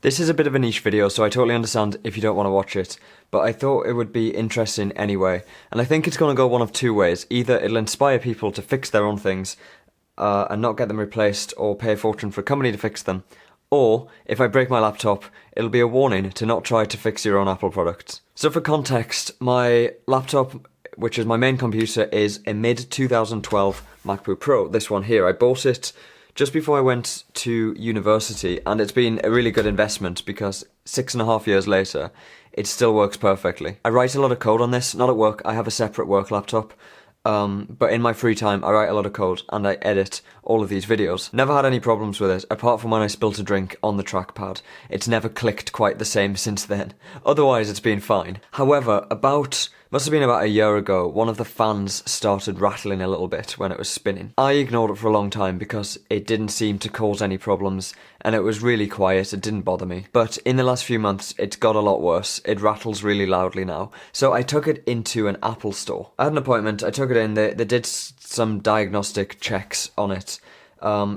This is a bit of a niche video, so I totally understand if you don't want to watch it, but I thought it would be interesting anyway, and I think it's going to go one of two ways. Either it'll inspire people to fix their own things and not get them replaced or pay a fortune for a company to fix them, or if I break my laptop, it'll be a warning to not try to fix your own Apple products. So for context, my laptop, which is my main computer, is a mid-2012 MacBook Pro. This one here, I bought it just before I went to university, and it's been a really good investment because 6.5 years later, it still works perfectly. I write a lot of code on this, not at work. I have a separate work laptop, but in my free time, I write a lot of code and I edit all of these videos. Never had any problems with it, apart from when I spilt a drink on the trackpad. It's never clicked quite the same since then. Otherwise, it's been fine. However, must have been about a year ago, one of the fans started rattling a little bit when it was spinning. I ignored it for a long time because it didn't seem to cause any problems and it was really quiet, it didn't bother me. But in the last few months, it's got a lot worse. It rattles really loudly now. So I took it into an Apple store. I had an appointment, I took it in, they did some diagnostic checks on it,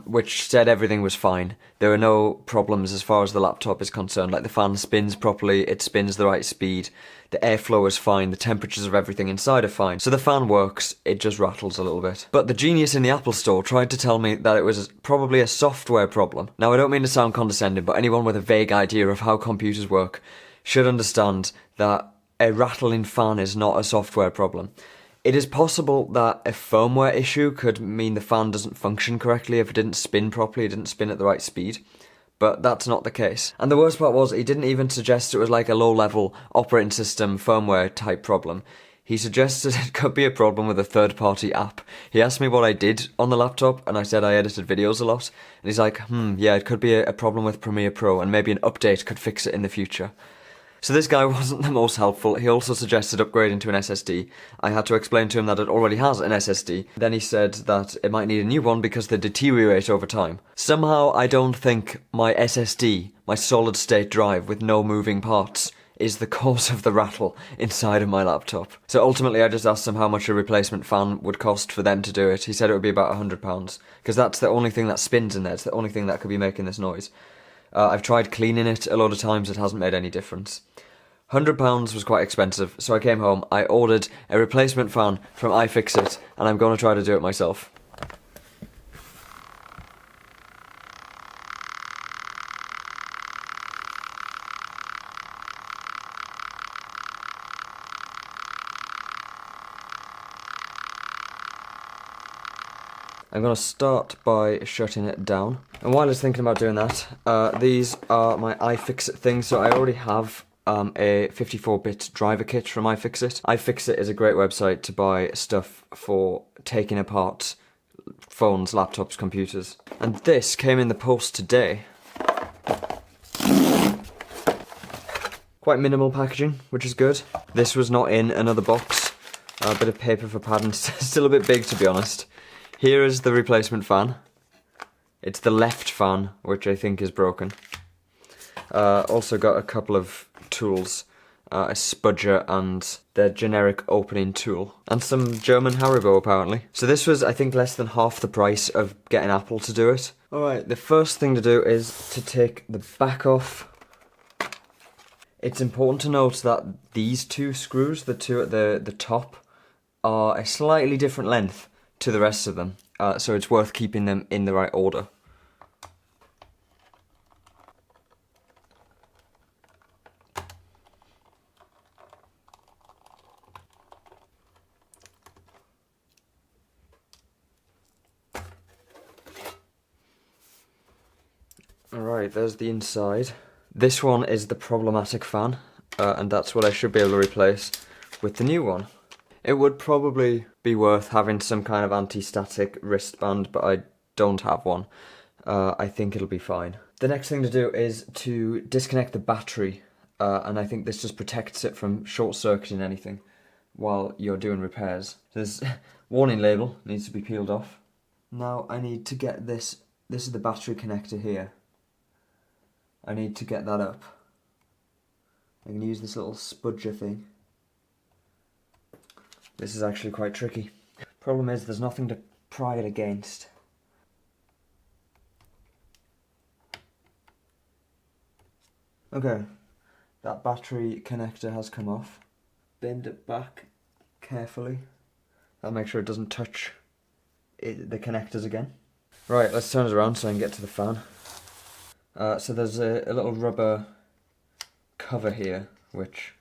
which said everything was fine. There were no problems as far as the laptop is concerned, like the fan spins properly, it spins the right speed, the airflow is fine, the temperatures of everything inside are fine. So the fan works, it just rattles a little bit. But the genius in the Apple store tried to tell me that it was probably a software problem. Now I don't mean to sound condescending, but anyone with a vague idea of how computers work should understand that a rattling fan is not a software problem. It is possible that a firmware issue could mean the fan doesn't function correctly if it didn't spin properly, it didn't spin at the right speed. But that's not the case. And the worst part was, he didn't even suggest it was like a low-level operating system firmware type problem. He suggested it could be a problem with a third-party app. He asked me what I did on the laptop, and I said I edited videos a lot. And he's like, yeah, it could be a problem with Premiere Pro, and maybe an update could fix it in the future. So this guy wasn't the most helpful. He also suggested upgrading to an SSD. I had to explain to him that it already has an SSD. Then he said that it might need a new one because they deteriorate over time. Somehow I don't think my SSD, my solid state drive with no moving parts, is the cause of the rattle inside of my laptop. So ultimately I just asked him how much a replacement fan would cost for them to do it. He said it would be about £100 because that's the only thing that spins in there. It's the only thing that could be making this noise. I've tried cleaning it a lot of times, it hasn't made any difference. £100 was quite expensive, so I came home, I ordered a replacement fan from iFixit, and I'm going to try to do it myself. I'm going to start by shutting it down. And while I was thinking about doing that, these are my iFixit things. So I already have a 54-bit driver kit from iFixit. iFixit is a great website to buy stuff for taking apart phones, laptops, computers. And this came in the post today. Quite minimal packaging, which is good. This was not in another box. A bit of paper for padding, still a bit big to be honest. Here is the replacement fan. It's the left fan, which I think is broken. Also got a couple of tools, a spudger and the generic opening tool. And some German Haribo apparently. So this was, I think, less than half the price of getting Apple to do it. Alright, the first thing to do is to take the back off. It's important to note that these two screws, the two at the top, are a slightly different length to the rest of them, so it's worth keeping them in the right order. Alright, there's the inside. This one is the problematic fan, and that's what I should be able to replace with the new one. It would probably be worth having some kind of anti-static wristband, but I don't have one. I think it'll be fine. The next thing to do is to disconnect the battery, and I think this just protects it from short-circuiting anything while you're doing repairs. This warning label needs to be peeled off. Now I need to get this is the battery connector here. I need to get that up. I can use this little spudger thing. This is actually quite tricky. Problem is, there's nothing to pry it against. Okay, that battery connector has come off. Bend it back carefully. That'll make sure it doesn't touch the connectors again. Right, let's turn it around so I can get to the fan. So there's a little rubber cover here, which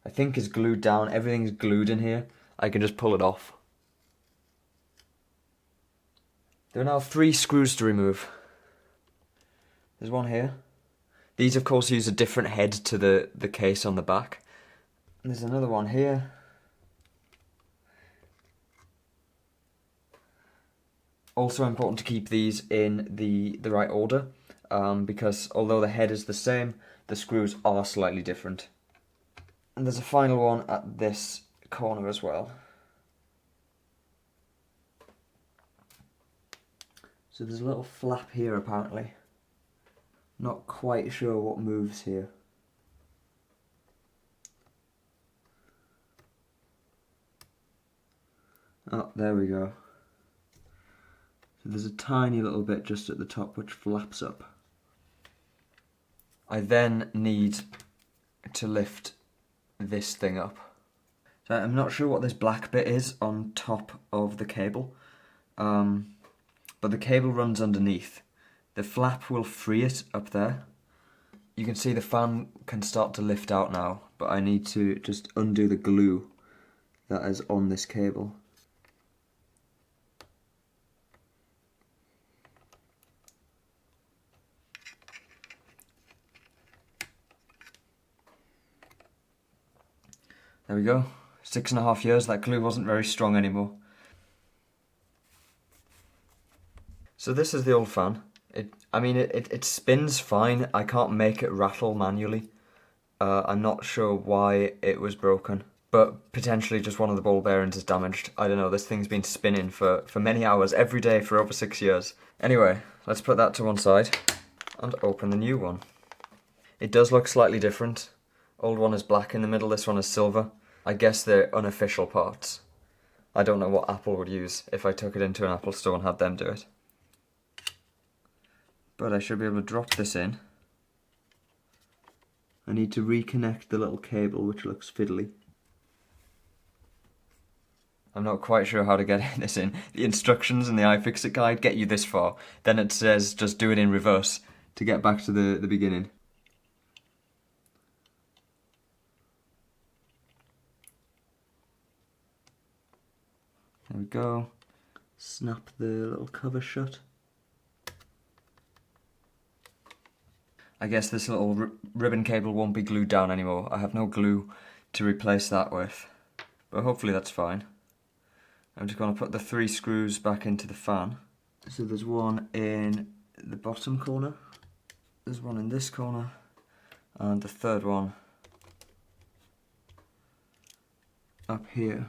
I think is glued down. Everything's glued in here. I can just pull it off. There are now 3 screws to remove. There's one here. These, of course, use a different head to the case on the back. And there's another one here. Also important to keep these in the right order, because although the head is the same, the screws are slightly different. And there's a final one at this corner as well. So there's a little flap here apparently. Not quite sure what moves here. Oh, there we go. So there's a tiny little bit just at the top which flaps up. I then need to lift this thing up. So I'm not sure what this black bit is on top of the cable, but the cable runs underneath. The flap will free it up there. You can see the fan can start to lift out now, but I need to just undo the glue that is on this cable. There we go. 6.5 years, that glue wasn't very strong anymore. So this is the old fan. It spins fine. I can't make it rattle manually. I'm not sure why it was broken, but potentially just one of the ball bearings is damaged. I don't know, this thing's been spinning for many hours, every day for over 6 years. Anyway, let's put that to one side and open the new one. It does look slightly different. Old one is black in the middle, this one is silver. I guess they're unofficial parts. I don't know what Apple would use if I took it into an Apple store and had them do it. But I should be able to drop this in. I need to reconnect the little cable, which looks fiddly. I'm not quite sure how to get this in. The instructions in the iFixit guide get you this far. Then it says just do it in reverse to get back to the beginning. There we go. Snap the little cover shut. I guess this little ribbon cable won't be glued down anymore. I have no glue to replace that with, but hopefully that's fine. I'm just going to put the 3 screws back into the fan. So there's one in the bottom corner, there's one in this corner, and the third one up here.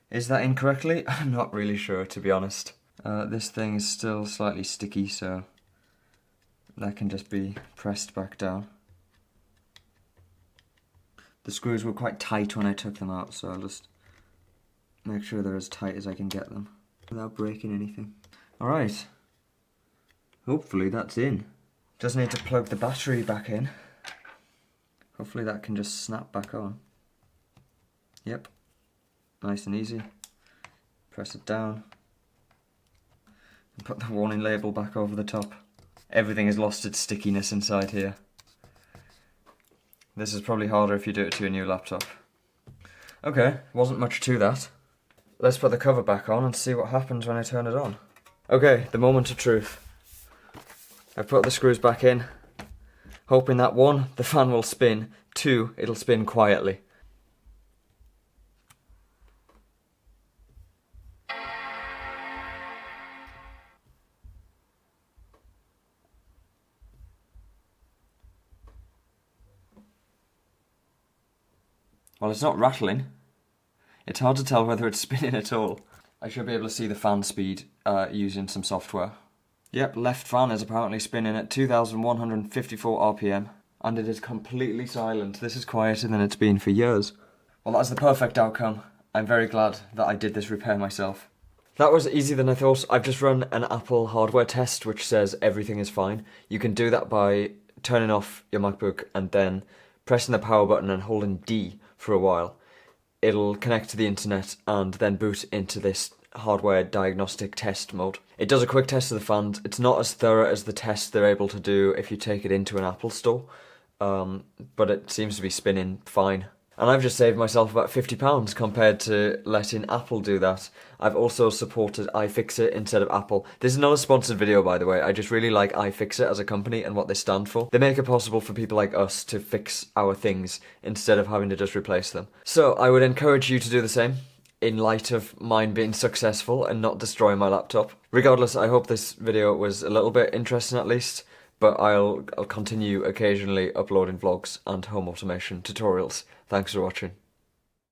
Is that incorrectly? I'm not really sure, to be honest. This thing is still slightly sticky, so that can just be pressed back down. The screws were quite tight when I took them out, so I'll just make sure they're as tight as I can get them without breaking anything. Alright, hopefully that's in. Just need to plug the battery back in. Hopefully that can just snap back on. Yep, nice and easy. Press it down and put the warning label back over the top. Everything has lost its stickiness inside here. This is probably harder if you do it to a new laptop. Okay, wasn't much to that. Let's put the cover back on and see what happens when I turn it on. Okay, the moment of truth. I've put the screws back in, hoping that 1, the fan will spin, 2, it'll spin quietly. Well, it's not rattling. It's hard to tell whether it's spinning at all. I should be able to see the fan speed using some software. Yep, left fan is apparently spinning at 2,154 RPM, and it is completely silent. This is quieter than it's been for years. Well, that's the perfect outcome. I'm very glad that I did this repair myself. That was easier than I thought. I've just run an Apple hardware test which says everything is fine. You can do that by turning off your MacBook and then pressing the power button and holding D for a while, it'll connect to the internet and then boot into this hardware diagnostic test mode. It does a quick test of the fans. It's not as thorough as the tests they're able to do if you take it into an Apple store, but it seems to be spinning fine. And I've just saved myself about £50 compared to letting Apple do that. I've also supported iFixit instead of Apple. This is not a sponsored video, by the way. I just really like iFixit as a company and what they stand for. They make it possible for people like us to fix our things instead of having to just replace them. So I would encourage you to do the same, in light of mine being successful and not destroying my laptop. Regardless, I hope this video was a little bit interesting at least, but I'll continue occasionally uploading vlogs and home automation tutorials. Thanks for watching.